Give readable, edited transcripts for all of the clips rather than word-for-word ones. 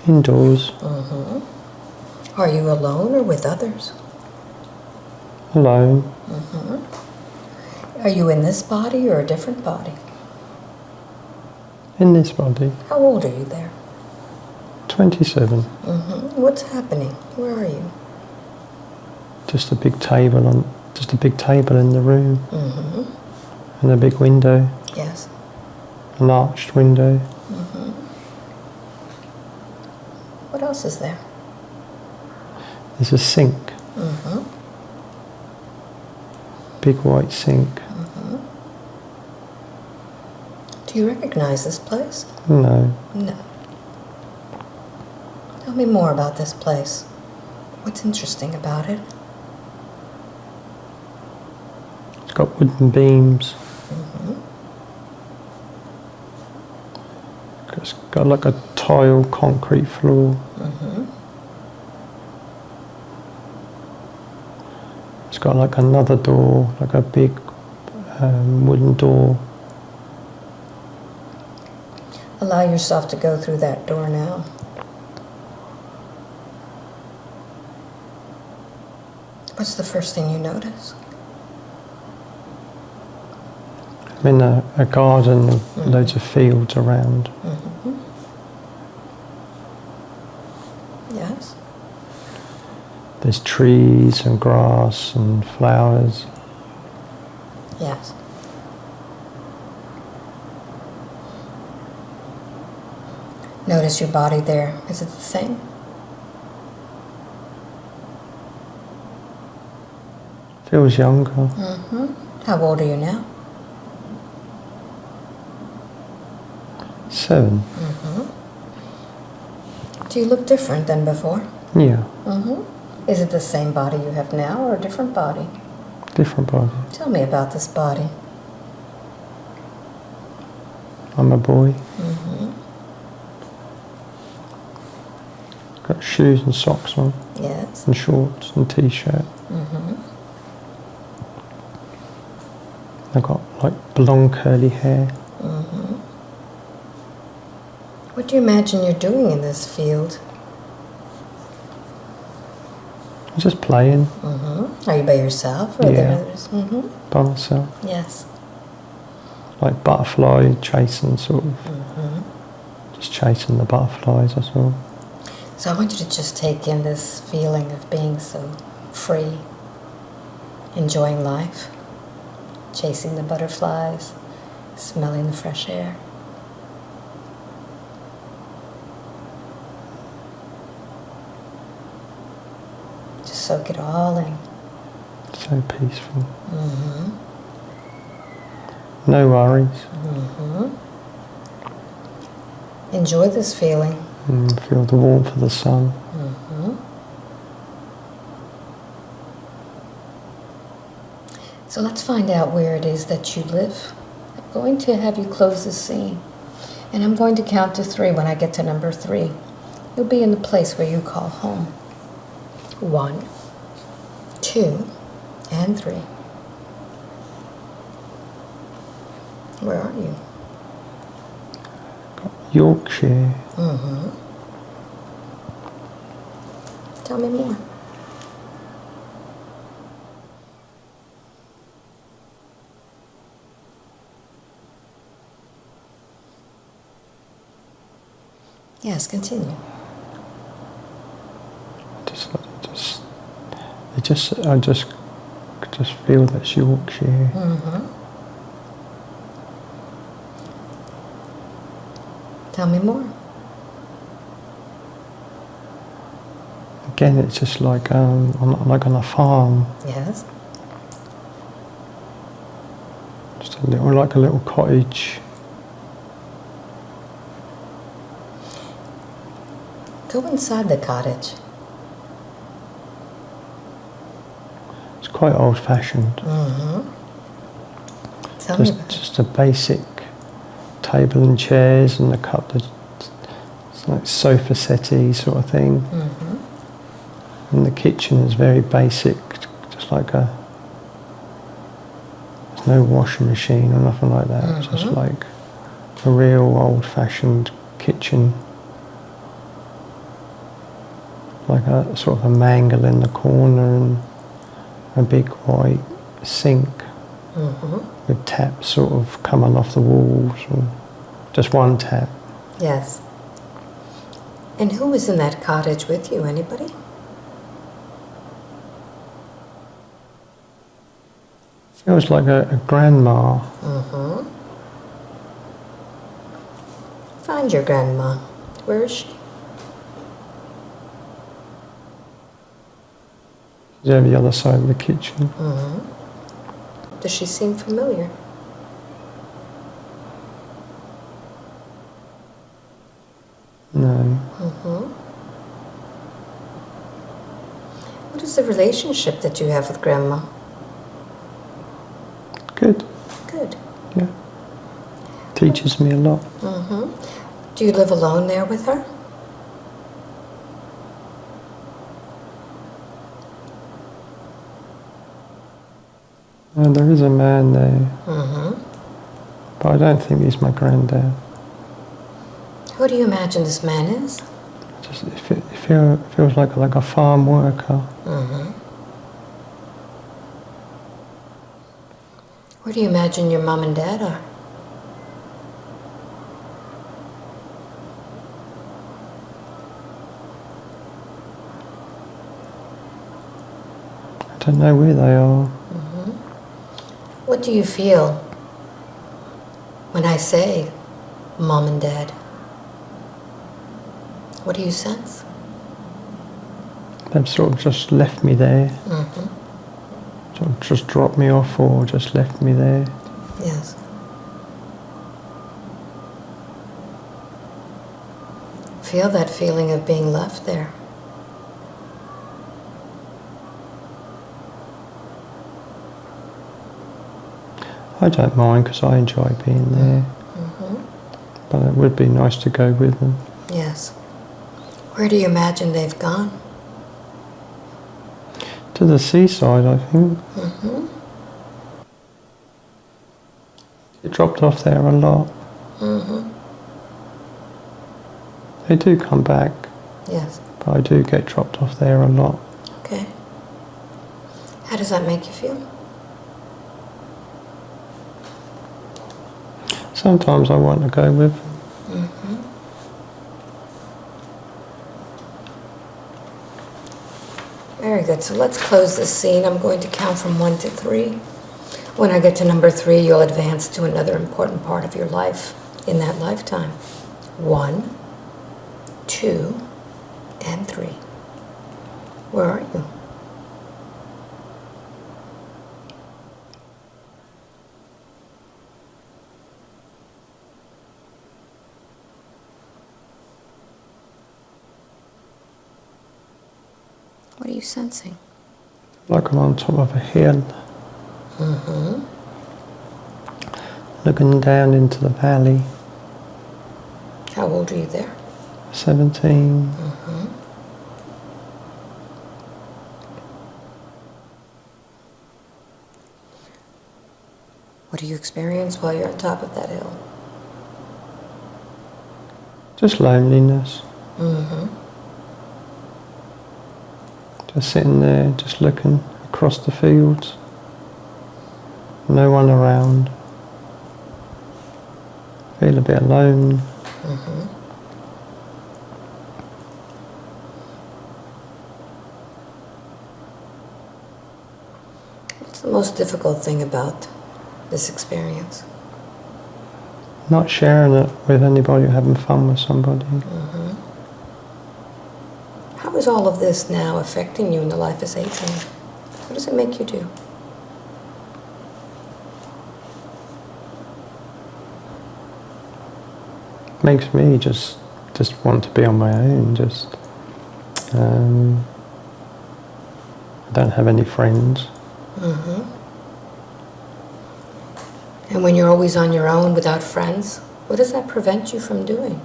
Indoors. Mm-hmm. Are you alone or with others? Alone. Mm-hmm. Are you in this body or a different body? In this body. How old are you there? 27. Mm-hmm. What's happening? Where are you? Just a big table in the room. Mm-hmm. And a big window. Yes. An arched window. Mm-hmm. What else is there? There's a sink. Mm-hmm. Big white sink. Mm-hmm. Do you recognize this place? No. No. Tell me more about this place. What's interesting about it? It's got wooden beams. Mm-hmm. It's got like a tile concrete floor. Mm-hmm. It's got like another door, like a big wooden door. Allow yourself to go through that door now. What's the first thing you notice? I'm in a garden with loads of fields around. Mm-hmm. Yes? There's trees and grass and flowers. Yes. Notice your body there. Is it the same? Feels younger. Mm-hmm. How old are you now? 7. Mm-hmm. Do you look different than before? Yeah. Mm-hmm. Is it the same body you have now or a different body? Different body. Tell me about this body. I'm a boy. Mm-hmm. Got shoes and socks on. Yes. And shorts and t-shirt. Mm-hmm. I've got like blonde curly hair. Mm-hmm. What do you imagine you're doing in this field? I'm just playing. Mm-hmm. Are you by yourself or are Yeah. there others? Mm-hmm. By myself. Yes. Like butterfly chasing, sort of. Mm-hmm. Just chasing the butterflies, that's all. So I want you to just take in this feeling of being so free, enjoying life, chasing the butterflies, smelling the fresh air. Just soak it all in. So peaceful. Mm-hmm. No worries. Mm-hmm. Enjoy this feeling. Feel the warmth of the sun. Mm-hmm. So let's find out where it is that you live. I'm going to have you close this scene. And I'm going to count to 3. When I get to number 3, you'll be in the place where you call home. 1, 2, and 3. Where are you? Yorkshire. Mm-hmm. Tell me more. Yes, continue. I just feel that's Yorkshire. Mm-hmm. Tell me more. Again, it's just like on a farm. Yes. Just a little cottage. Go inside the cottage. It's quite old-fashioned. Mm-hmm. Tell me about it. Just a basic table and chairs and a couple of it's like sofa settee sort of thing. Mm-hmm. And the kitchen is very basic, just like there's no washing machine or nothing like that. Mm-hmm. It's just like a real old-fashioned kitchen. like a sort of a mangle in the corner and a big white sink with taps sort of coming off the walls, or just one tap. Yes. And who was in that cottage with you? Anybody? Feels like a grandma. Find your grandma. Where is she? She's over the other side of the kitchen. Does she seem familiar? No. What is the relationship that you have with Grandma? Good. Good. Yeah. Teaches me a lot. Do you live alone there with her? There is a man there. But I don't think he's my granddad. Who do you imagine this man is? Just, it feels like a farm worker. Where do you imagine your mom and dad are? I don't know where they are. What do you feel when I say mom and dad? What do you sense? They've sort of just left me there. Sort of just dropped me off or just left me there. Yes. Feel that feeling of being left there. I don't mind because I enjoy being there. But it would be nice to go with them. Yes. Where do you imagine they've gone? To the seaside, I think. Get dropped off there a lot. They do come back, Yes. but I do get dropped off there a lot. Okay. How does that make you feel? Sometimes I want to go with them. Very good. So let's close this scene. I'm going to count from 1 to 3. When I get to number 3, you'll advance to another important part of your life in that lifetime. 1, 2, and 3. Where are you? What are you sensing? Like I'm on top of a hill. Looking down into the valley. How old are you there? 17. What do you experience while you're on top of that hill? Just loneliness. Just sitting there, just looking across the fields. No one around. Feel a bit alone. What's the most difficult thing about this experience? Not sharing it with anybody or having fun with somebody. How is all of this now affecting you in the life as Adrian? What does it make you do? Makes me just want to be on my own. I don't have any friends. And when you're always on your own without friends, what does that prevent you from doing?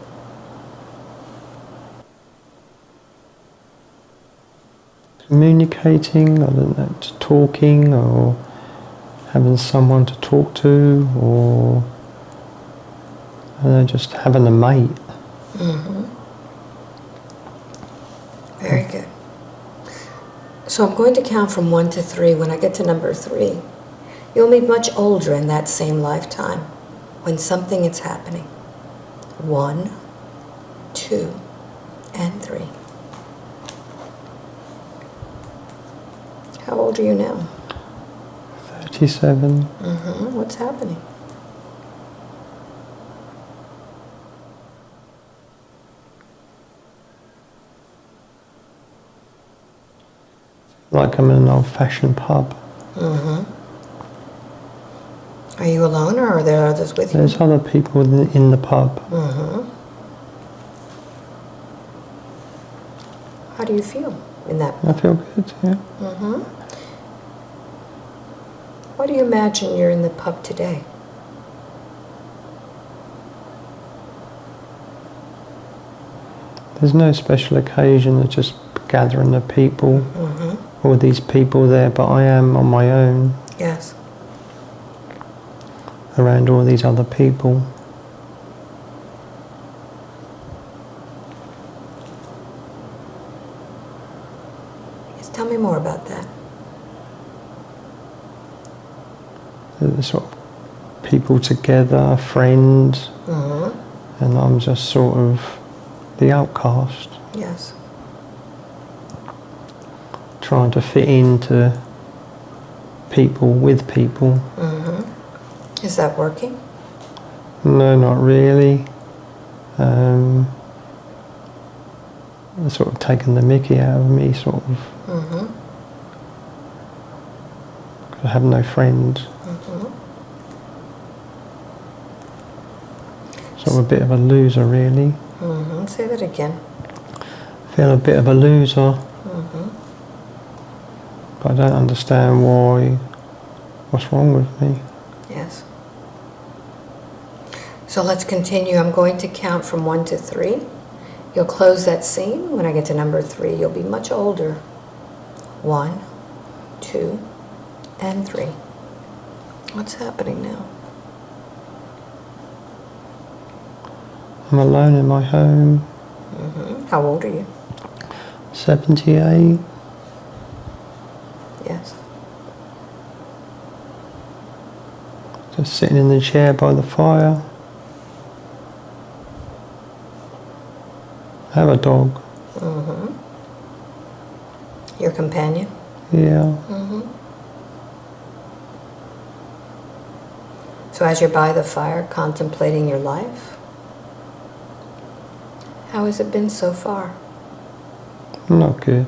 Communicating, or talking, or having someone to talk to, or I don't know, just having a mate. Very good. So I'm going to count from 1 to 3. When I get to number 3, you'll be much older in that same lifetime when something is happening. 1, 2, and 3. How old are you now? 37. What's happening? Like I'm in an old-fashioned pub. Are you alone or are there others with you? There's other people in the pub. How do you feel in that? I feel good, yeah. Why do you imagine you're in the pub today? There's no special occasion, it's just gathering of people. All these people there, but I am on my own. Yes. Around all these other people. Yes, tell me more about that. There's sort of people together, friends, and I'm just sort of the outcast. Yes. Trying to fit into people with people. Is that working? No, not really. They're sort of taking the mickey out of me, sort of. I have no friends. Sort of a bit of a loser, really. Say that again. Feel a bit of a loser. But I don't understand what's wrong with me. Yes. So let's continue. I'm going to count from 1 to 3. You'll close that scene. When I get to number 3, you'll be much older. 1, 2, and 3. What's happening now? I'm alone in my home. How old are you? 78. Yes. Just sitting in the chair by the fire. I have a dog. Your companion? Yeah. So as you're by the fire contemplating your life, how has it been so far? Not good.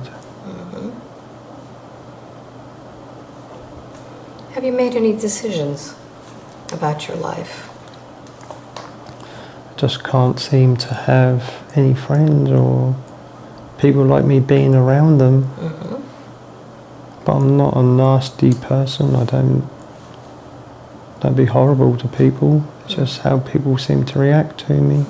Have you made any decisions about your life? Just can't seem to have any friends or people like me being around them. But I'm not a nasty person. I don't be horrible to people. It's just how people seem to react to me.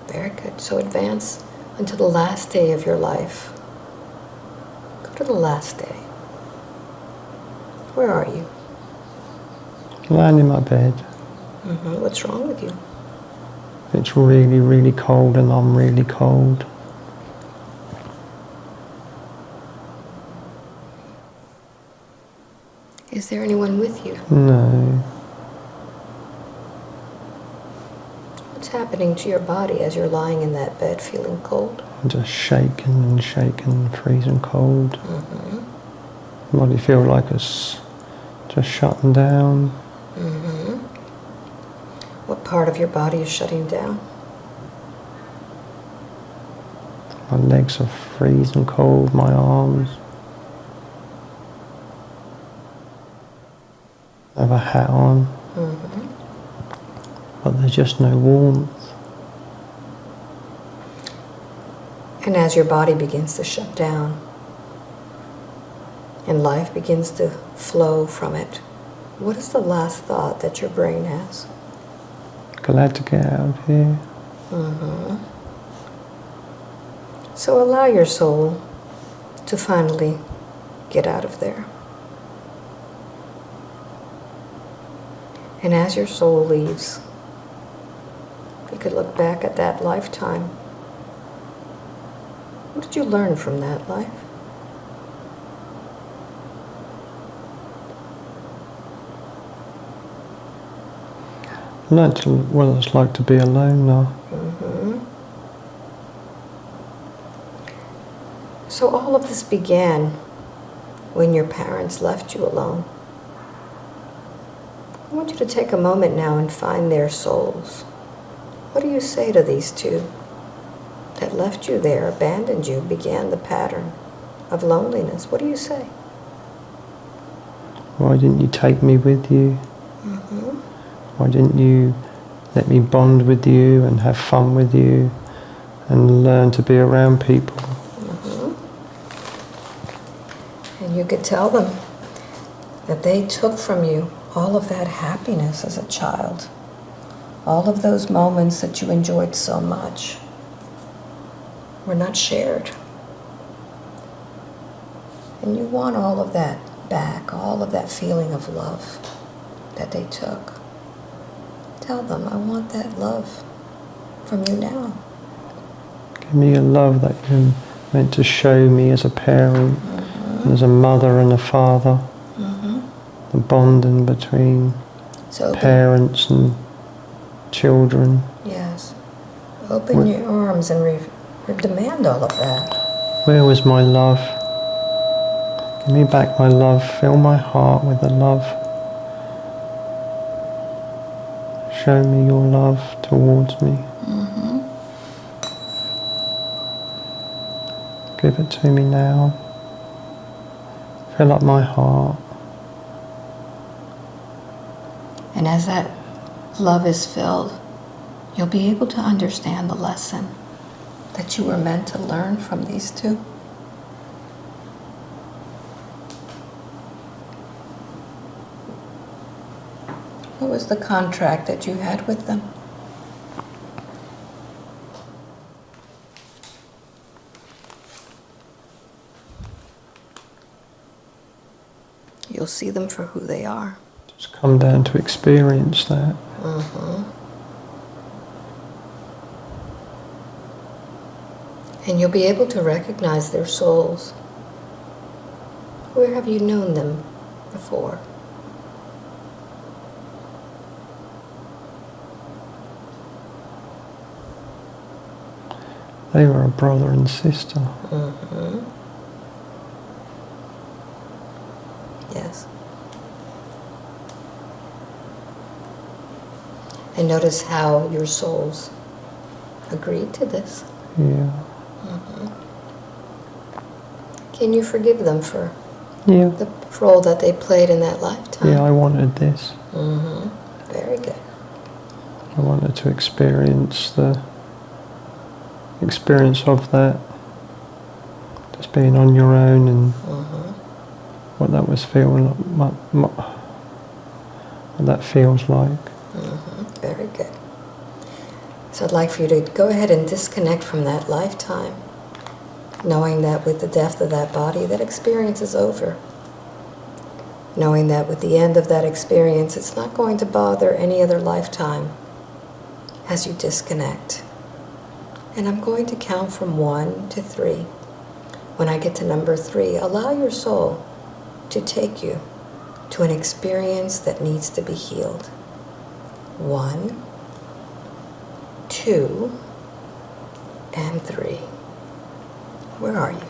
Very good. So advance until the last day of your life. Go to the last day. Where are you? Lying in my bed. What's wrong with you? It's really, really cold and I'm really cold. Is there anyone with you? No. What's happening to your body as you're lying in that bed feeling cold? I'm just shaking and shaking, freezing cold. Body feel like it's just shutting down. What part of your body is shutting down? My legs are freezing cold, my arms. I have a hat on, but there's just no warmth. And as your body begins to shut down and life begins to flow from it, what is the last thought that your brain has? Glad to get out of here. So allow your soul to finally get out of there. And as your soul leaves, you could look back at that lifetime What did you learn from that life? I learned what it's like to be alone now. So all of this began when your parents left you alone. I want you to take a moment now and find their souls. What do you say to these two that left you there, abandoned you, began the pattern of loneliness? What do you say? Why didn't you take me with you? Why didn't you let me bond with you and have fun with you and learn to be around people? And you could tell them that they took from you all of that happiness as a child, all of those moments that you enjoyed so much were not shared. And you want all of that back, all of that feeling of love that they took. Tell them, I want that love from you now. Give me a love that you're meant to show me as a parent, and as a mother and a father. The bonding between parents and children. Yes. Open your arms and demand all of that. Where was my love? Give me back my love. Fill my heart with the love. Show me your love towards me. Give it to me now. Fill up my heart. And as that love is filled, you'll be able to understand the lesson that you were meant to learn from these two. What was the contract that you had with them? You'll see them for who they are. Just come down to experience that. And you'll be able to recognize their souls. Where have you known them before? They were a brother and sister. Yes. And notice how your souls agreed to this. Yeah. Can you forgive them for Yeah. the role that they played in that lifetime? Yeah, I wanted this. Very good. I wanted to experience the experience of that. Just being on your own and what that was feeling, what that feels like. Very good. So I'd like for you to go ahead and disconnect from that lifetime, knowing that with the death of that body, that experience is over. Knowing that with the end of that experience, it's not going to bother any other lifetime as you disconnect. And I'm going to count from 1 to 3. When I get to number 3, allow your soul to take you to an experience that needs to be healed. 1, 2, and 3. Where are you?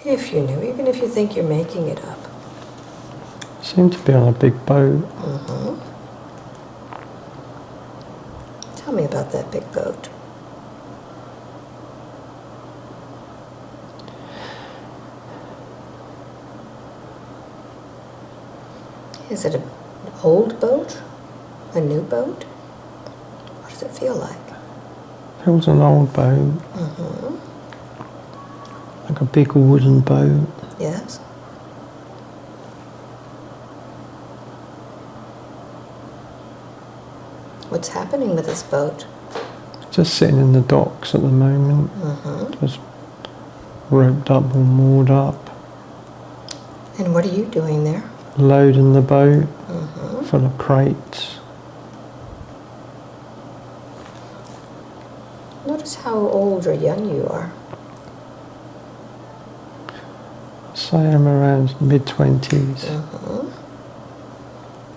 If you knew, even if you think you're making it up. Seemed to be on a big boat. Tell me about that big boat. Is it an old boat? A new boat? What does it feel like? Feels an old boat. Like a big wooden boat. Yes? What's happening with this boat? Just sitting in the docks at the moment. Just roped up or moored up. And what are you doing there? Loading the boat full of crates. Notice how old or young you are. So I'm around mid-20s.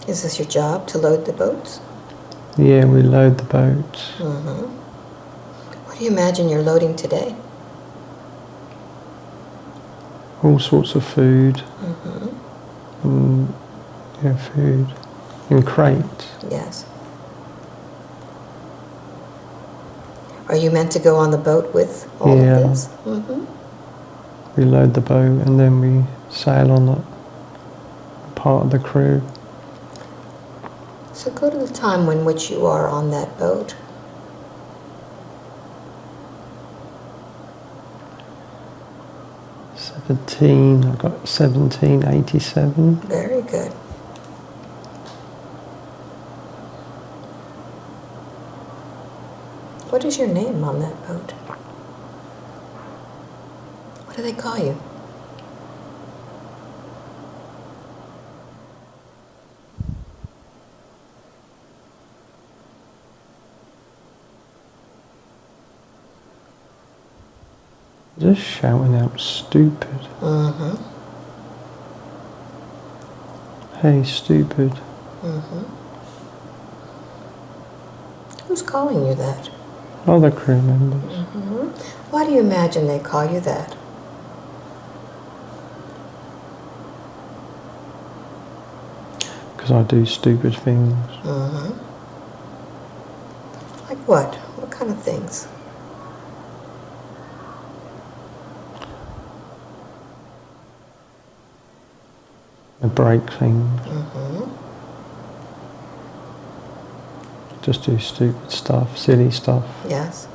Is this your job, to load the boats? Yeah, we load the boats. What do you imagine you're loading today? All sorts of food. Yeah, food. In crates. Yes. Are you meant to go on the boat with all of this? We load the boat and then we sail on the part of the crew. So go to the time when which you are on that boat. I got 1787. Very good. What is your name on that boat? What do they call you? Just shouting out stupid. Hey, stupid. Who's calling you that? Other crew members. Why do you imagine they call you that? Because I do stupid things. Like what? What kind of things? I break things. Just do stupid stuff, silly stuff. Yes.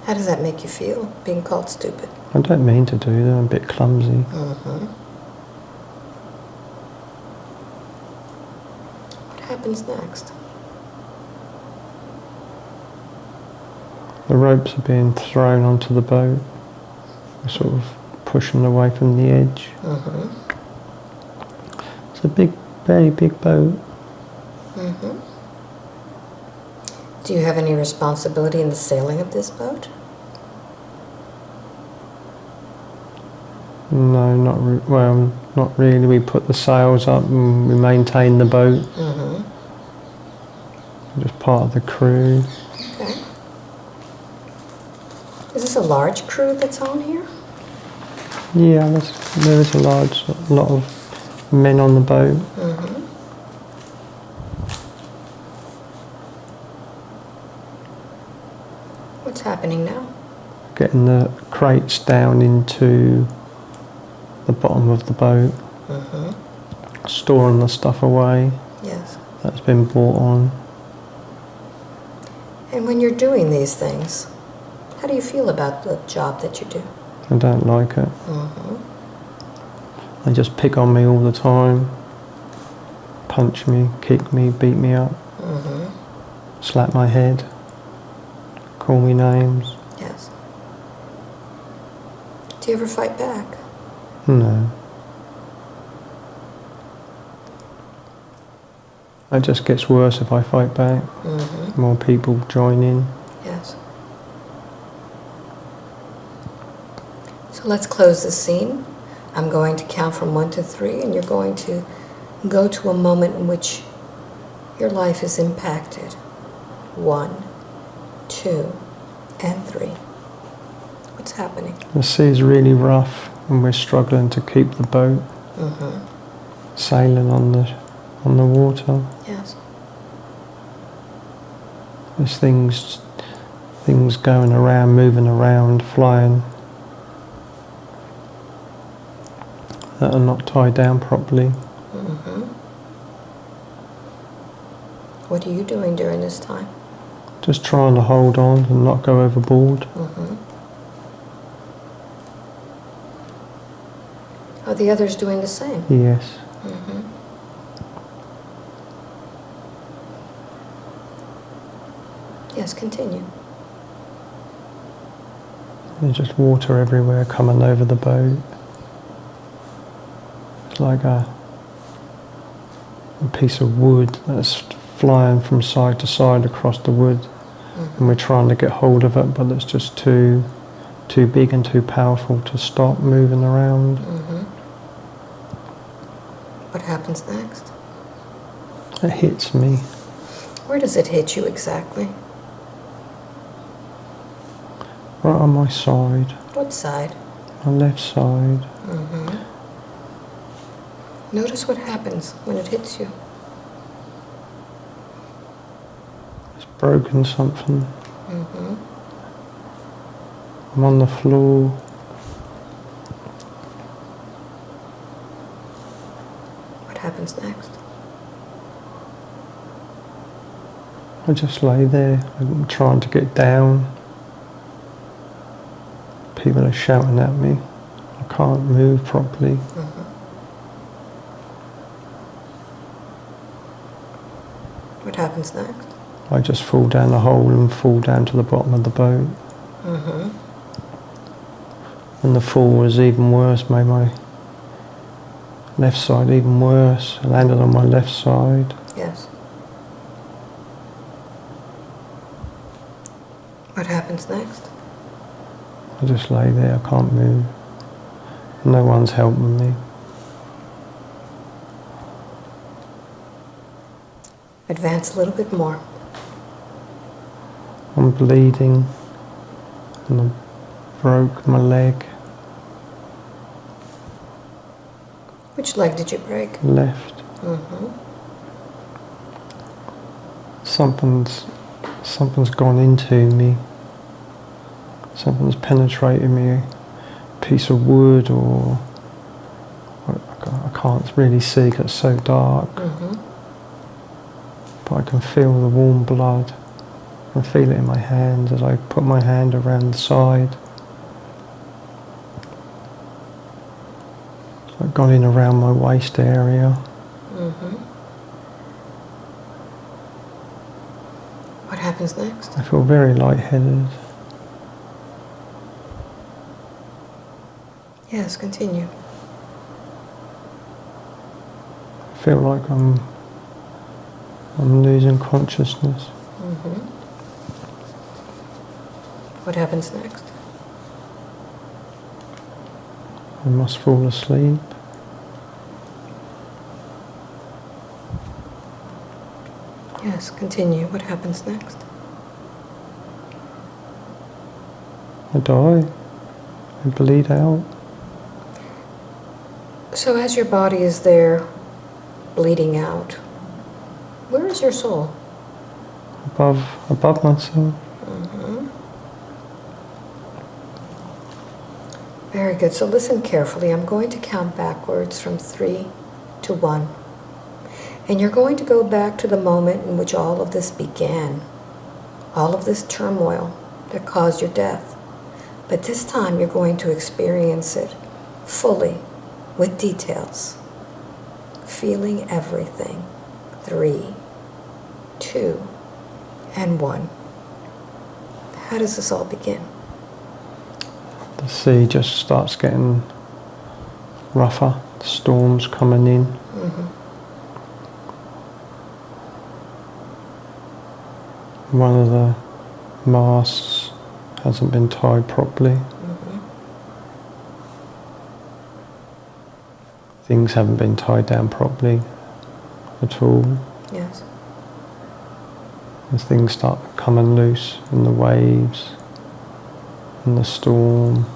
How does that make you feel, being called stupid? I don't mean to do them, I'm a bit clumsy. What happens next? The ropes are being thrown onto the boat. We're sort of pushing away from the edge. It's a big, very big boat. Do you have any responsibility in the sailing of this boat? No, not really. We put the sails up and we maintain the boat. I'm just part of the crew. Okay. Is this a large crew that's on here? Yeah, there is a lot of men on the boat. What's happening now? Getting the crates down into the bottom of the boat. Storing the stuff away. Yes. That's been brought on. And when you're doing these things, how do you feel about the job that you do? I don't like it. They just pick on me all the time. Punch me, kick me, beat me up. Slap my head. Call me names. Yes. Do you ever fight back? No. It just gets worse if I fight back. More people join in. Yes. So let's close this scene. I'm going to count from 1 to 3, and you're going to go to a moment in which your life is impacted. 1, 2, and 3. What's happening? The sea's really rough and we're struggling to keep the boat sailing on the water. Yes. There's things going around, moving around, flying that are not tied down properly. What are you doing during this time? Just trying to hold on and not go overboard. Are the others doing the same? Yes. Yes, continue. There's just water everywhere coming over the boat. It's like a piece of wood that's flying from side to side across the wood. and we're trying to get hold of it, but it's just too big and too powerful to stop moving around. What happens next? It hits me. Where does it hit you exactly? Right on my side. What side? My left side. Notice what happens when it hits you. It's broken something. I'm on the floor. What happens next? I just lay there. I'm trying to get down. People are shouting at me. I can't move properly. What happens next? I just fall down the hole and fall down to the bottom of the boat. And the fall was even worse, made my left side even worse. I landed on my left side. Yes. What happens next? I just lay there, I can't move. No one's helping me. Advance a little bit more. I'm bleeding and I broke my leg. Which leg did you break? Left. Something's gone into me. Something's penetrated me. A piece of wood, or I can't really see because it's so dark. But I can feel the warm blood. I can feel it in my hands as I put my hand around the side. It's like gone in around my waist area. What happens next? I feel very lightheaded. Yes, continue. I feel like I'm losing consciousness. What happens next? I must fall asleep. Yes, continue. What happens next? I die. I bleed out. So as your body is there, bleeding out, where is your soul? Above myself. Very good. So listen carefully. I'm going to count backwards from 3 to 1. And you're going to go back to the moment in which all of this began. All of this turmoil that caused your death. But this time you're going to experience it fully, with details. Feeling everything. 3, 2, and 1. How does this all begin? The sea just starts getting rougher. The storm's coming in. One of the masts hasn't been tied properly. Things haven't been tied down properly at all. Yes. As things start coming loose in the waves, in the storm.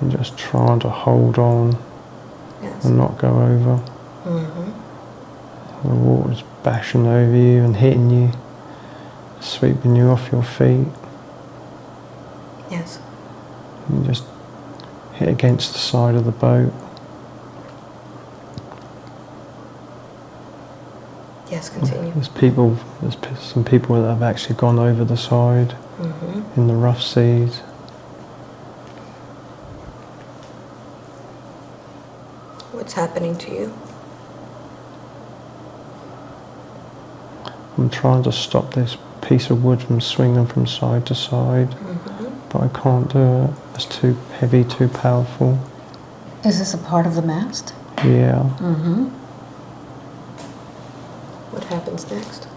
And just trying to hold on and not go over. The water's bashing over you and hitting you, sweeping you off your feet. Yes. You just hit against the side of the boat. Yes, continue. There's some people that have actually gone over the side in the rough seas. What's happening to you? I'm trying to stop this piece of wood from swinging from side to side, but I can't do it. It's too heavy, too powerful. Is this a part of the mast? Yeah. What happens next?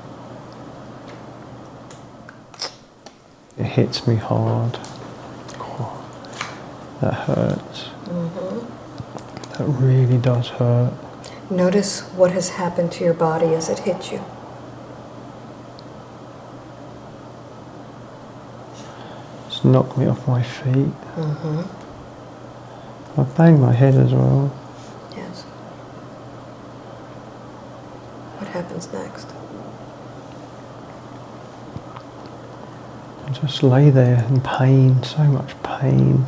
It hits me hard. Oh, that hurts. That really does hurt. Notice what has happened to your body as it hit you. It's knocked me off my feet. I banged my head as well. Yes. What happens next? I just lay there in pain, so much pain.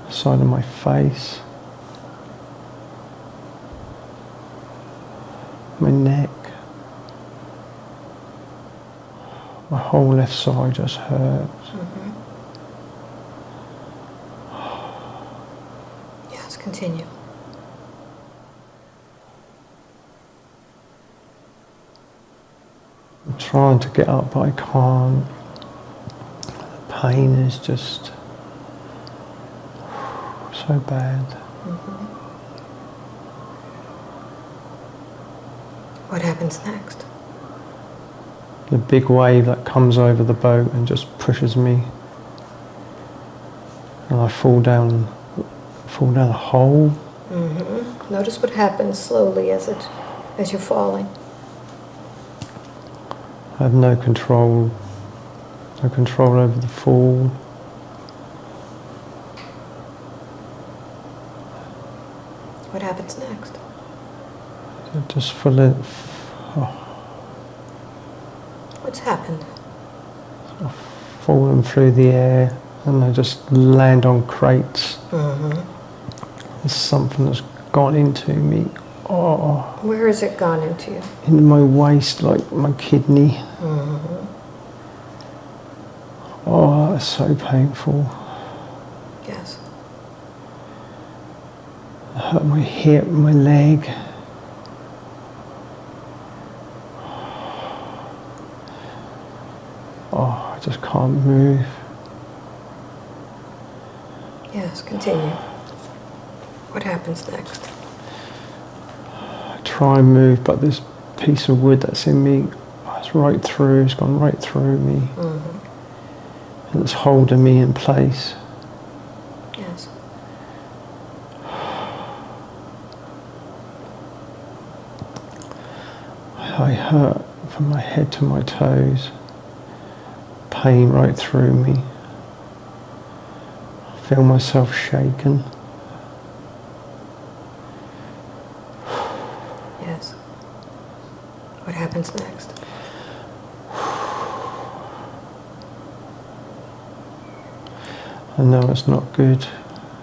Side of my face. My neck. My whole left side just hurts. Yes, continue. I'm trying to get up, but I can't. The pain is just so bad. What happens next? The big wave that comes over the boat and just pushes me, and I fall down a hole. Notice what happens slowly as you're falling. I have no control over the fall. What happens next? I just feel it. What's happened? I've fallen through the air and I just land on crates. There's something that's gone into me. Oh. Where has it gone into you? Into my waist, like my kidney. Oh, that's so painful. Yes. It hurt my hip, my leg. Oh, I just can't move. Yes, continue. What happens next? I try and move, but this piece of wood that's in me, it's right through, it's gone right through me. And it's holding me in place. Yes. I hurt from my head to my toes. Pain right through me. I feel myself shaken. Yes. What happens next? I know it's not good.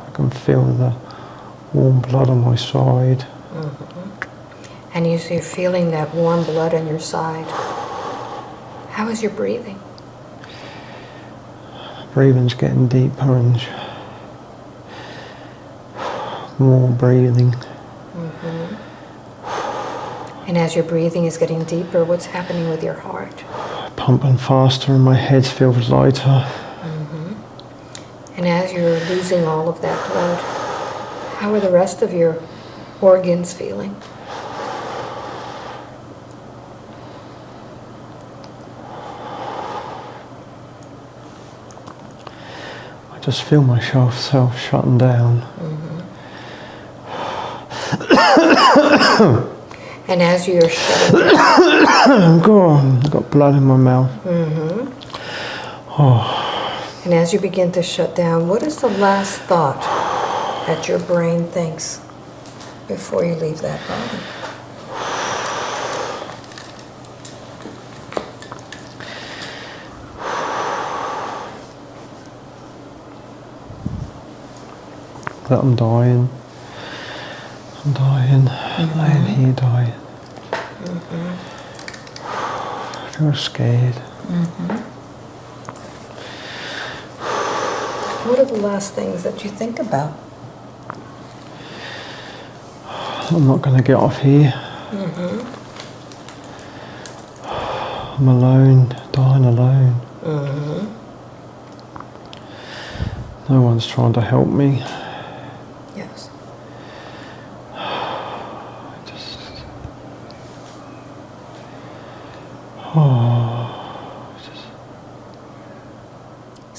I can feel the warm blood on my side. And as you're feeling that warm blood on your side, how is your breathing? Breathing's getting deeper and more breathing. And as your breathing is getting deeper, what's happening with your heart? Pumping faster and my head feels lighter. And as you're losing all of that blood, how are the rest of your organs feeling? I just feel myself shutting down. And as you're shutting down, God, I've got blood in my mouth. and as you begin to shut down, what is the last thought that your brain thinks before you leave that body? That I'm dying. I'm dying. I'm laying here dying. I feel scared. What are the last things that you think about? I'm not going to get off here. I'm alone, dying alone. No one's trying to help me. Yes.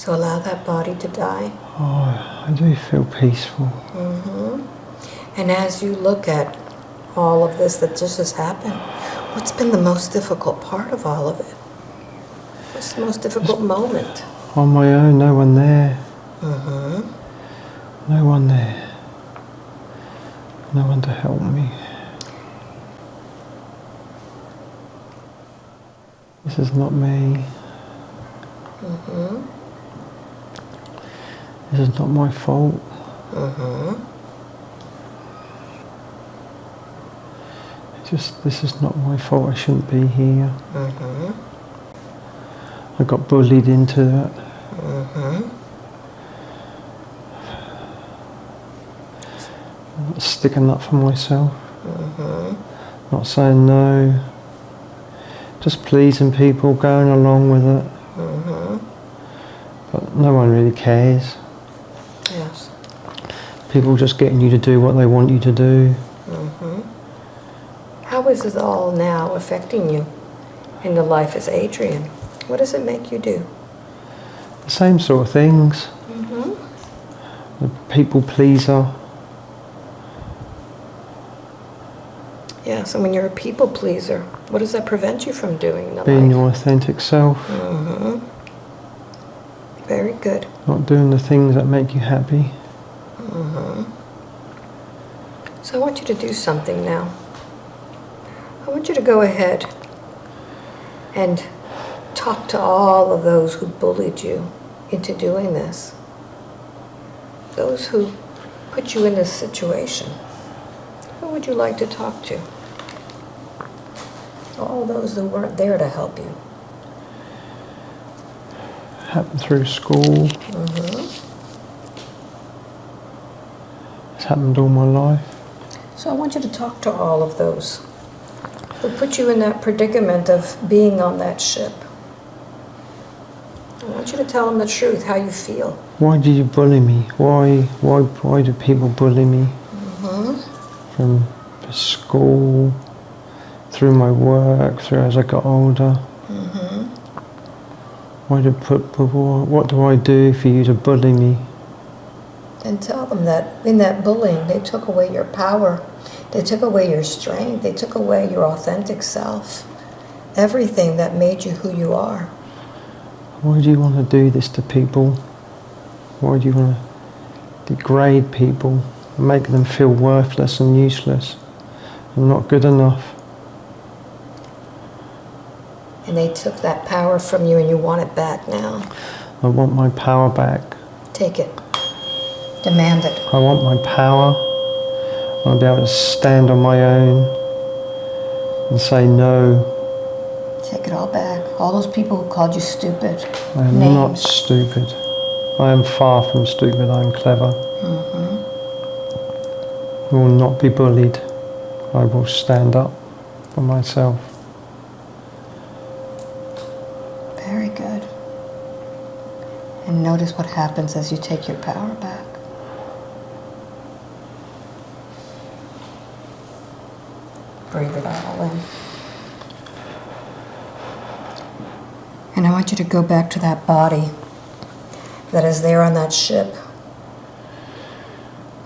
So allow that body to die. Oh, I do feel peaceful. And as you look at all of this that just has happened, what's been the most difficult part of all of it? What's the most difficult moment? On my own, no one there. Mm-hmm. No one there. No one to help me. This is not me. Mm-hmm. This is not my fault. Mm-hmm. This is not my fault. I shouldn't be here. Mm-hmm. I got bullied into that. Mm-hmm. Not sticking up for myself. Mm-hmm. Not saying no. Just pleasing people, going along with it. Mm-hmm. But no one really cares. Yes. People just getting you to do what they want you to do. Mm-hmm. How is it all now affecting you in your life as Adrian? What does it make you do? The same sort of things. Mm-hmm. The people pleaser. Yes, and when you're a people pleaser, what does that prevent you from doing in Being life? your authentic self. Mm-hmm. Very good. Not doing the things that make you happy. Mm-hmm. So I want you to do something now. I want you to go ahead and talk to all of those who bullied you into doing this. Those who put you in this situation. Who would you like to talk to? All those who weren't there to help you. Happened through school. Mm-hmm. It's happened all my life. So I want you to talk to all of those who put you in that predicament of being on that ship. I want you to tell them the truth, how you feel. Why did you bully me? Why do people bully me? Mm-hmm. From school, through my work, through as I got older. Mm-hmm. What do I do for you to bully me? And tell them that in that bullying, they took away your power. They took away your strength. They took away your authentic self. Everything that made you who you are. Why do you want to do this to people? Why do you want to degrade people and make them feel worthless and useless and not good enough? And they took that power from you and you want it back now. I want my power back. Take it. Demand it. I want my power. I want to be able to stand on my own and say no. Take it all back. All those people who called you stupid. I am Names. not stupid. I am far from stupid. I am clever. Mm-hmm. I will not be bullied. I will stand up for myself. Very good. And notice what happens as you take your power back. Breathe it all in. And I want you to go back to that body that is there on that ship,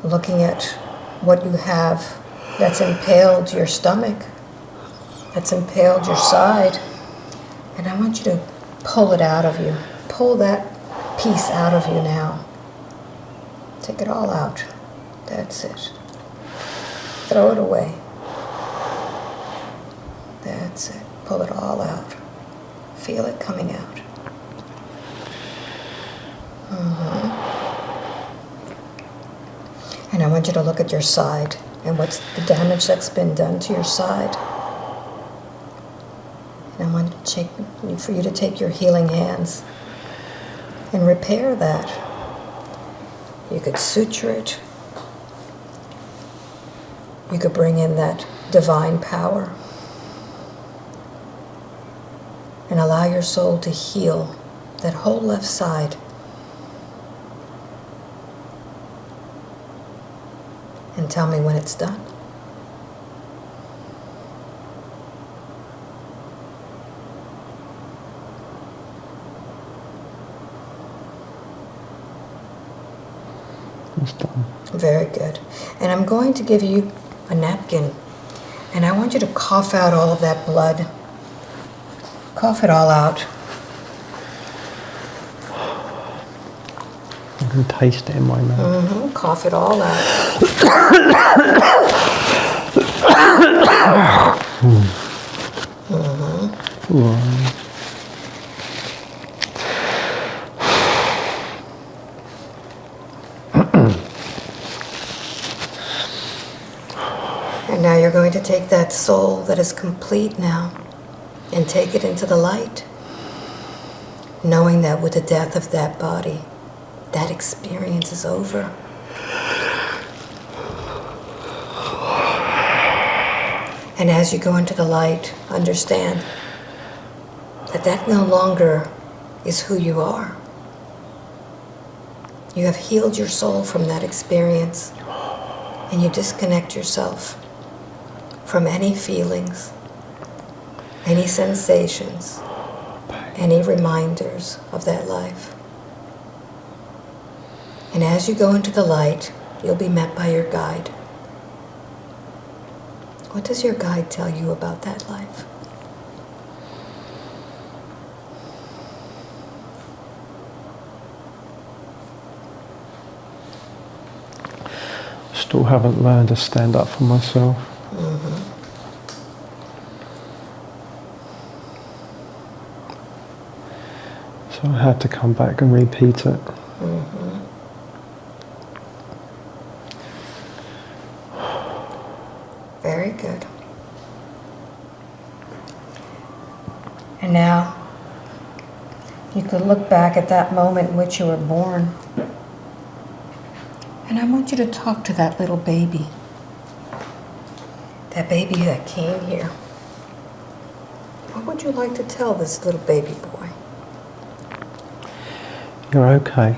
looking at what you have that's impaled your stomach, that's impaled your side. And I want you to pull it out of you. Pull that piece out of you now. Take it all out. That's it. Throw it away. That's it. Pull it all out. Feel it coming out. Mm-hmm. And I want you to look at your side and what's the damage that's been done to your side. And I want for you to take your healing hands and repair that. You could suture it. You could bring in that divine power and allow your soul to heal that whole left side. And tell me when it's done. It's done. Very good. And I'm going to give you a napkin. And I want you to cough out all of that blood. Cough it all out. I can taste it in my mouth. Cough it all out. And now you're going to take that soul that is complete now and take it into the light, knowing that with the death of that body, that experience is over. And as you go into the light, understand that that no longer is who you are. You have healed your soul from that experience, and you disconnect yourself from any feelings, any sensations, any reminders of that life. And as you go into the light, you'll be met by your guide. What does your guide tell you about that life? Still haven't learned to stand up for myself. So I had to come back and repeat it. Very good. And now, you could look back at that moment in which you were born. And I want you to talk to that little baby. That baby that came here. What would you like to tell this little baby boy? You're okay.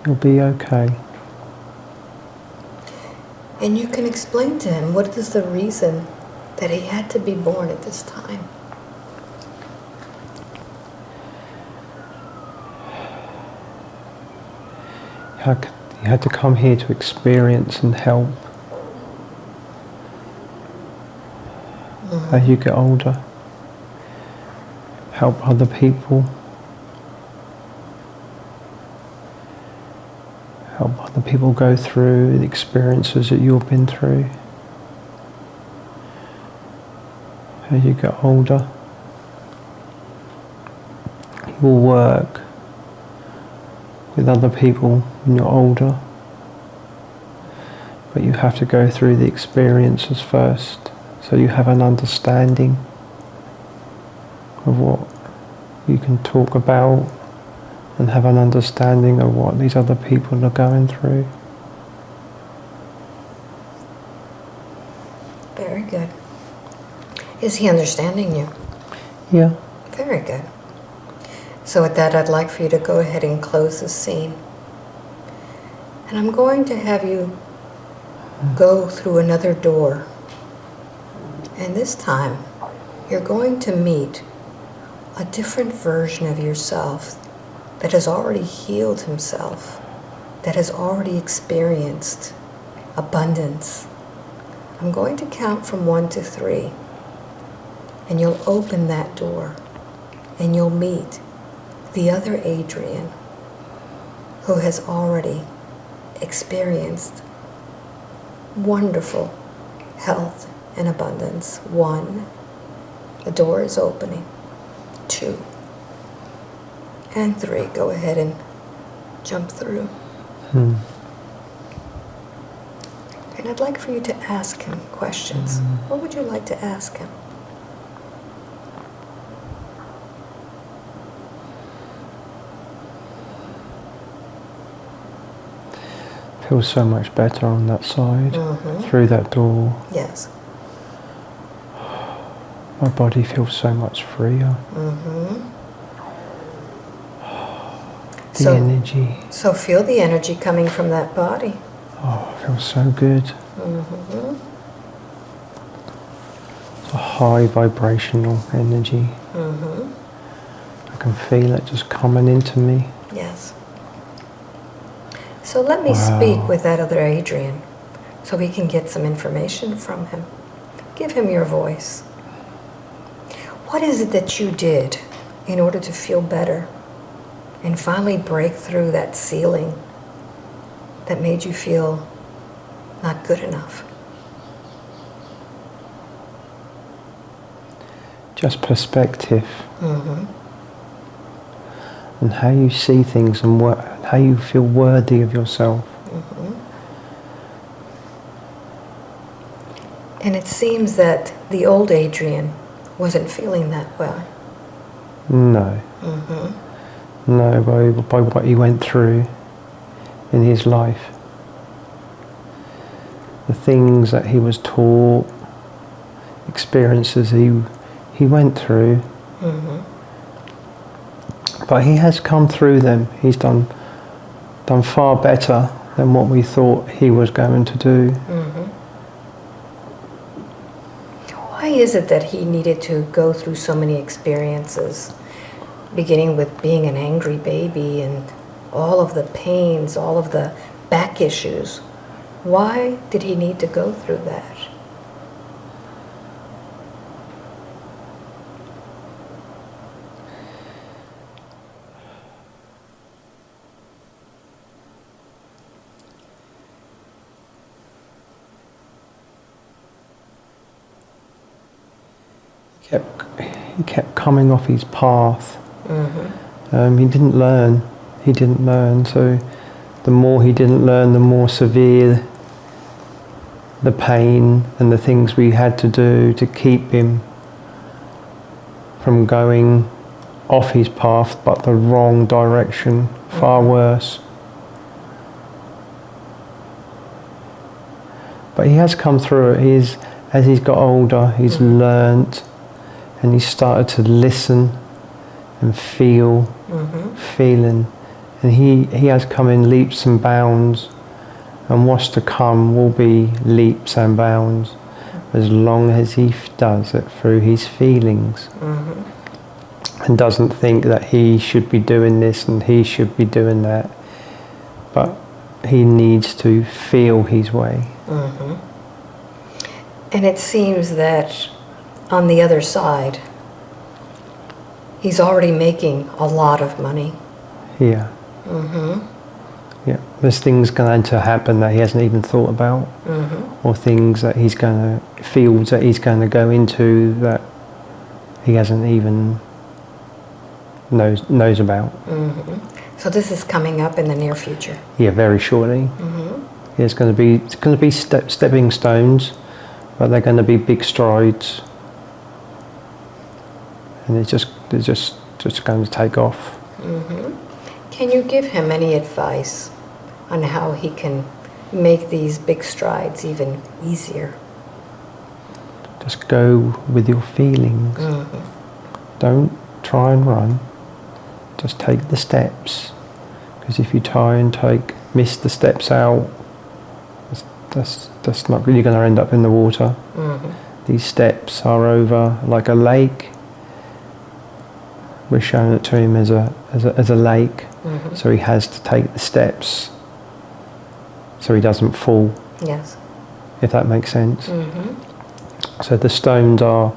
You'll be okay. And you can explain to him what is the reason that he had to be born at this time. You had to come here to experience and help. As you get older, help other people. Help other people go through the experiences that you've been through. As you get older, you will work with other people when you're older, but you have to go through the experiences first, so you have an understanding of what you can talk about and have an understanding of what these other people are going through. Very good. Is he understanding you? Yeah. Very good. So with that, I'd like for you to go ahead and close the scene. And I'm going to have you go through another door. And this time, you're going to meet a different version of yourself that has already healed himself, that has already experienced abundance. I'm going to count from 1 to 3. And you'll open that door. And you'll meet the other Adrian, who has already experienced wonderful health and abundance. 1, the door is opening. 2, and 3, go ahead and jump through. And I'd like for you to ask him questions. What would you like to ask him? Feels so much better on that side, through that door. Yes. My body feels so much freer. The energy. So feel the energy coming from that body. Oh, it feels so good. It's a high vibrational energy. I can feel it just coming into me. Yes. So let me speak with that other Adrian so we can get some information from him. Give him your voice. What is it that you did in order to feel better and finally break through that ceiling that made you feel not good enough? Just perspective. Mm-hmm. And how you see things and how you feel worthy of yourself. Mm-hmm. And it seems that the old Adrian wasn't feeling that well. No. Mm-hmm. No, by what he went through in his life. The things that he was taught, experiences he went through. Mm-hmm. But he has come through them. He's done far better than what we thought he was going to do. Mm-hmm. Why is it that he needed to go through so many experiences, beginning with being an angry baby and all of the pains, all of the back issues? Why did he need to go through that? He kept coming off his path. Mm-hmm. He didn't learn. So the more he didn't learn, the more severe the pain and the things we had to do to keep him from going off his path, but the wrong direction, far worse. But he has come through it. As he's got older, he's learnt, and he started to listen and feel, feeling. And he has come in leaps and bounds, and what's to come will be leaps and bounds, as long as he does it through his feelings. And doesn't think that he should be doing this and he should be doing that. But he needs to feel his way. And it seems that on the other side, he's already making a lot of money. Yeah. Yeah. There's things going to happen that he hasn't even thought about, or things that he's going to, fields that he's going to go into that he hasn't even knows about. So this is coming up in the near future. Yeah, very shortly. Yeah, it's going to be stepping stones, but they're going to be big strides, and it's just going to take off. Can you give him any advice on how he can make these big strides even easier? Just go with your feelings. Don't try and run. Just take the steps, because if you try and miss the steps out, that's not really going to end up in the water. These steps are over like a lake. We're showing it to him as a lake, so he has to take the steps so he doesn't fall. Yes. If that makes sense. So the stones are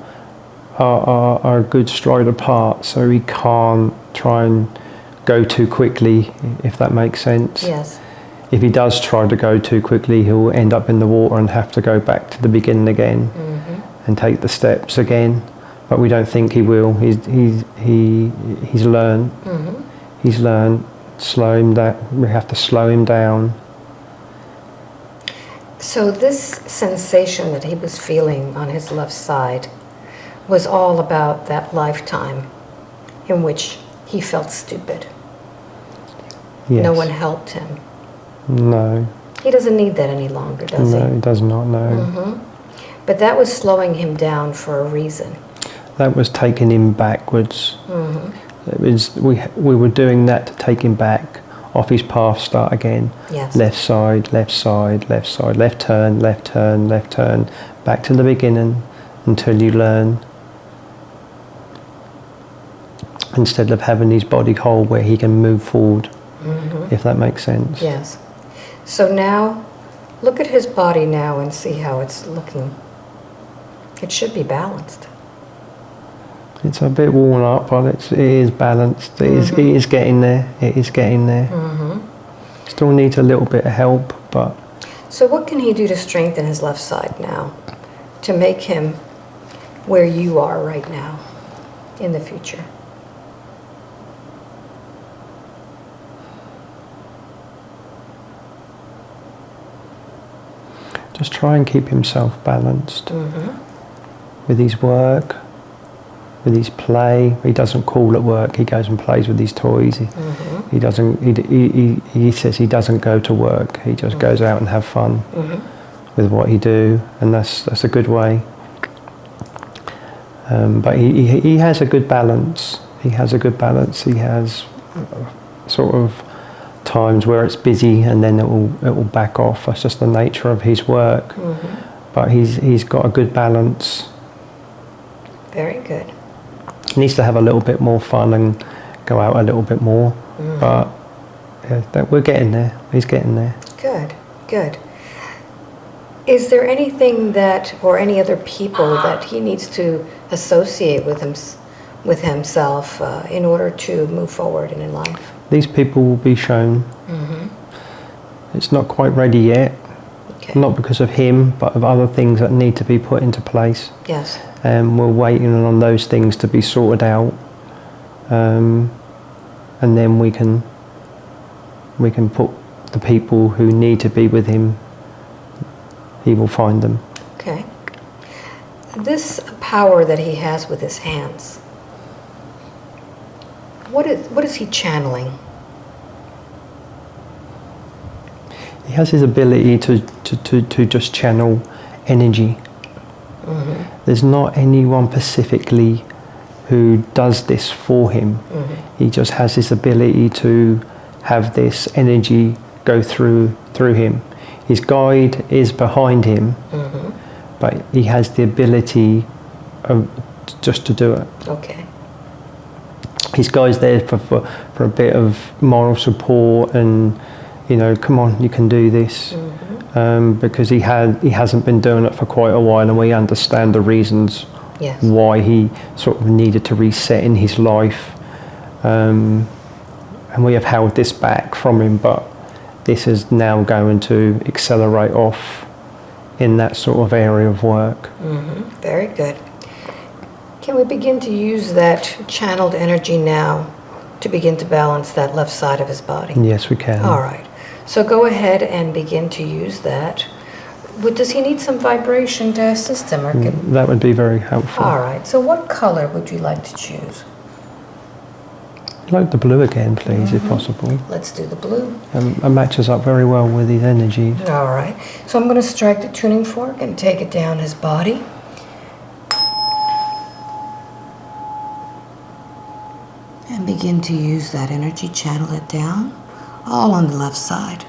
a good stride apart, so he can't try and go too quickly, if that makes sense. Yes. If he does try to go too quickly, he'll end up in the water and have to go back to the beginning again and take the steps again. But we don't think he will. He's learned. He's learned. Slow him down. We have to slow him down. So this sensation that he was feeling on his left side was all about that lifetime in which he felt stupid. Yes. No one helped him. No. He doesn't need that any longer, does he? No, he does not, no. But that was slowing him down for a reason. That was taking him backwards. It was, we were doing that to take him back off his path, start again. Yes. Left side, left side, left side, left turn, left turn, left turn, back to the beginning until you learn. Instead of having his body hold where he can move forward, if that makes sense. Yes. So now, look at his body now and see how it's looking. It should be balanced. It's a bit worn up, but it is balanced. It is getting there. It is getting there. Still needs a little bit of help, but... So what can he do to strengthen his left side now? To make him where you are right now in the future? Just try and keep himself balanced with his work, with his play. He doesn't call at work. He goes and plays with his toys. He doesn't. He says he doesn't go to work. He just goes out and have fun with what he do, and that's a good way. But he has a good balance. He has a good balance. He has sort of times where it's busy and then it will back off. That's just the nature of his work. But he's got a good balance. Very good. He needs to have a little bit more fun and go out a little bit more. But yeah, we're getting there. He's getting there. Good, good. Is there anything that, or any other people that he needs to associate with himself in order to move forward in life? These people will be shown. It's not quite ready yet. Okay. Not because of him, but of other things that need to be put into place. Yes. And we're waiting on those things to be sorted out. And then we can put the people who need to be with him, he will find them. Okay. This power that he has with his hands, what is he channeling? He has his ability to just channel energy. There's not anyone specifically who does this for him. He just has this ability to have this energy go through him. His guide is behind him, but he has the ability just to do it. Okay. His guide's there for a bit of moral support and, you know, come on, you can do this. Because he hasn't been doing it for quite a while, and we understand the reasons why he sort of needed to reset in his life. And we have held this back from him, but this is now going to accelerate off in that sort of area of work. Very good. Can we begin to use that channeled energy now to begin to balance that left side of his body? Yes, we can. All right. So go ahead and begin to use that. Does he need some vibration to assist him? Or that would be very helpful. All right. So what color would you like to choose? I'd like the blue again, please, if possible. Let's do the blue. It matches up very well with his energy. All right. So I'm going to strike the tuning fork and take it down his body. And begin to use that energy, channel it down, all on the left side.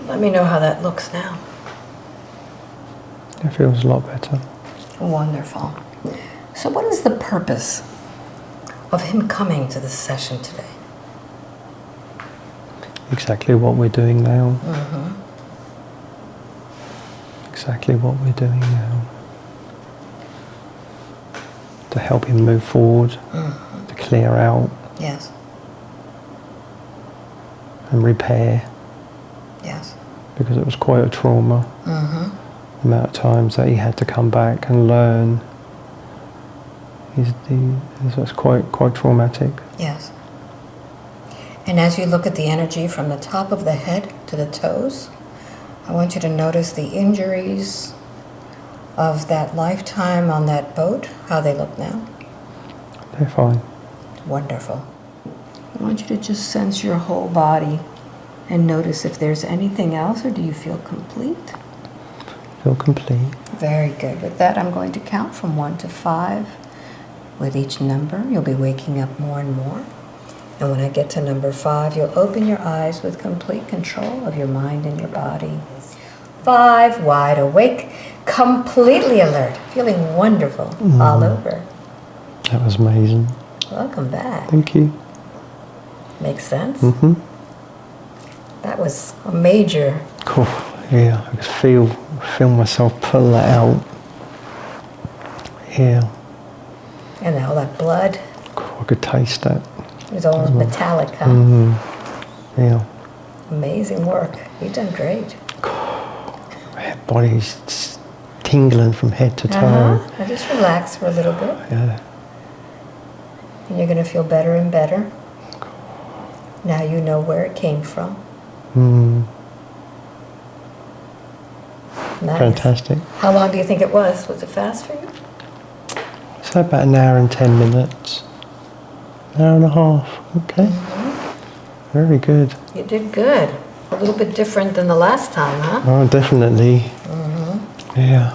Let me know how that looks now. It feels a lot better. Wonderful. So what is the purpose of him coming to this session today? exactly what we're doing now. Exactly what we're doing now. To help him move forward, to clear out. Yes. And repair. Yes. Because it was quite a trauma. The amount of times that he had to come back and learn. That's quite traumatic. Yes. And as you look at the energy from the top of the head to the toes, I want you to notice the injuries of that lifetime on that boat, how they look now. They're fine. Wonderful. I want you to just sense your whole body and notice if there's anything else, or do you feel complete? Feel complete. Very good. With that, I'm going to count from 1 to 5. With each number, you'll be waking up more and more. And when I get to number 5, you'll open your eyes with complete control of your mind and your body. 5, wide awake, completely alert, feeling wonderful all over. That was amazing. Welcome back. Thank you. Makes sense? That was a major... Cool. Yeah, I could feel myself pull that out. Yeah. And all that blood. Cool, I could taste that. It was almost metallic, huh? Yeah. Amazing work. You've done great. My body's tingling from head to toe. Now just relax for a little bit. Yeah. And you're going to feel better and better. Now you know where it came from. Nice. Fantastic. How long do you think it was? Was it fast for you? So about an hour and 10 minutes. An hour and a half. Okay. Very good. You did good. A little bit different than the last time, huh? Oh, definitely. Yeah.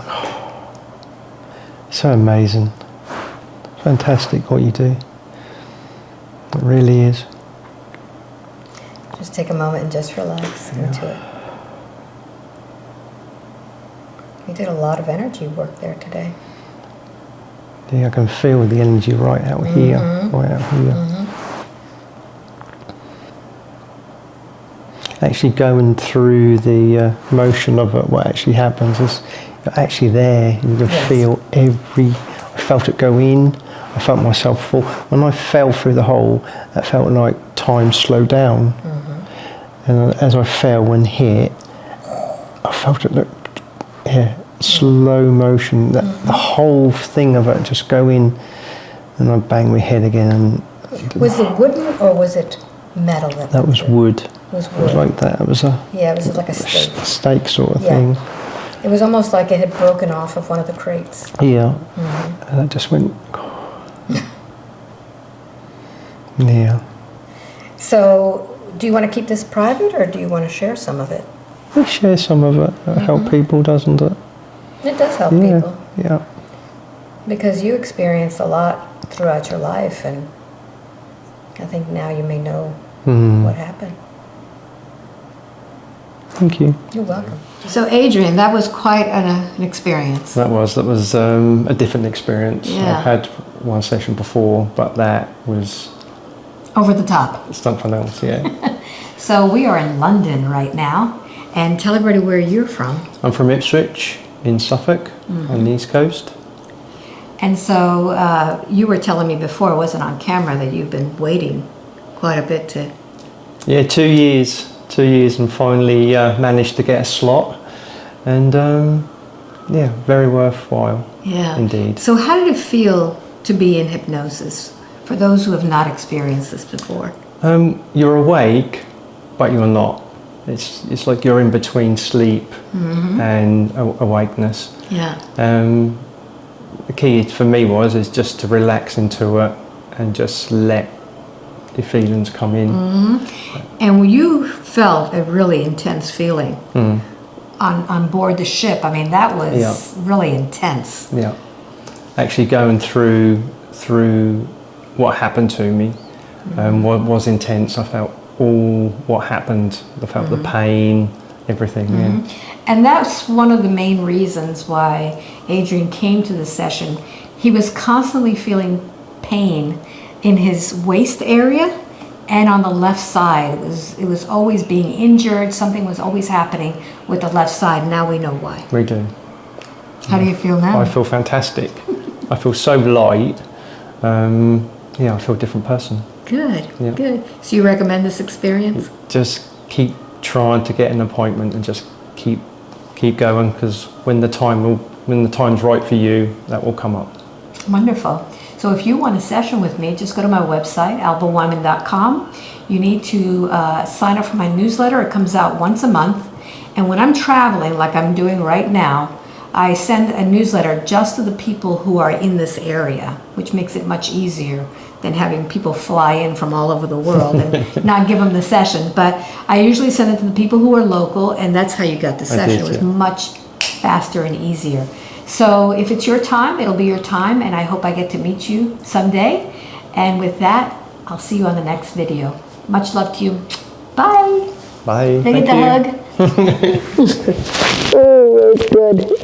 So amazing. Fantastic what you do. It really is. Just take a moment and just relax into it. You did a lot of energy work there today. Yeah, I can feel the energy right out here. Right out here. Actually going through the motion of it, what actually happens is you're actually there. You can feel I felt it go in. I felt myself fall. When I fell through the hole, it felt like time slowed down. And as I fell and hit, I felt it slow motion. The whole thing of it just go in, and I bang my head again. And was it wooden or was it metal? That was wood. It was wood. It was like that. It was a it was like a stake. Stake sort of thing. It was almost like it had broken off of one of the crates. Yeah. And it just went. Yeah. So, do you want to keep this private, or do you want to share some of it? We share some of it. It help people, doesn't it? It does help people. Yeah. Because you experienced a lot throughout your life, and I think now you may know what happened. Thank you. You're welcome. So, Adrian, that was quite an experience. That was a different experience. Yeah. I've had one session before, but that was over the top. Something else, yeah. So we are in London right now, and tell everybody where you're from. I'm from Ipswich in Suffolk on the East Coast. And so you were telling me before, it wasn't on camera, that you've been waiting quite a bit to... Yeah, 2 years, and finally managed to get a slot. And very worthwhile. Yeah. Indeed. So how did it feel to be in hypnosis, for those who have not experienced this before? You're awake, but you're not. It's like you're in between sleep and awakeness. Yeah. The key for me is just to relax into it and just let your feelings come in. And you felt a really intense feeling on board the ship. I mean, that was really intense. Yeah. Actually going through what happened to me was intense. I felt all what happened. I felt the pain, everything. Yeah. And that's one of the main reasons why Adrian came to the session. He was constantly feeling pain in his waist area and on the left side. It was always being injured. Something was always happening with the left side. Now we know why. We do. How do you feel now? I feel fantastic. I feel so light. Yeah, I feel a different person. Good, Yeah. good. So you recommend this experience? Just keep trying to get an appointment and just keep going, because when the time's right for you, that will come up. Wonderful. So if you want a session with me, just go to my website, albaweinman.com. You need to sign up for my newsletter. It comes out once a month. And when I'm traveling, like I'm doing right now, I send a newsletter just to the people who are in this area, which makes it much easier than having people fly in from all over the world and not give them the session. But I usually send it to the people who are local, and that's how you got the session. It was much faster and easier. So if it's your time, it'll be your time, and I hope I get to meet you someday. And with that, I'll see you on the next video. Much love to you. Bye. Bye. Can I get the hug? Oh, it's good.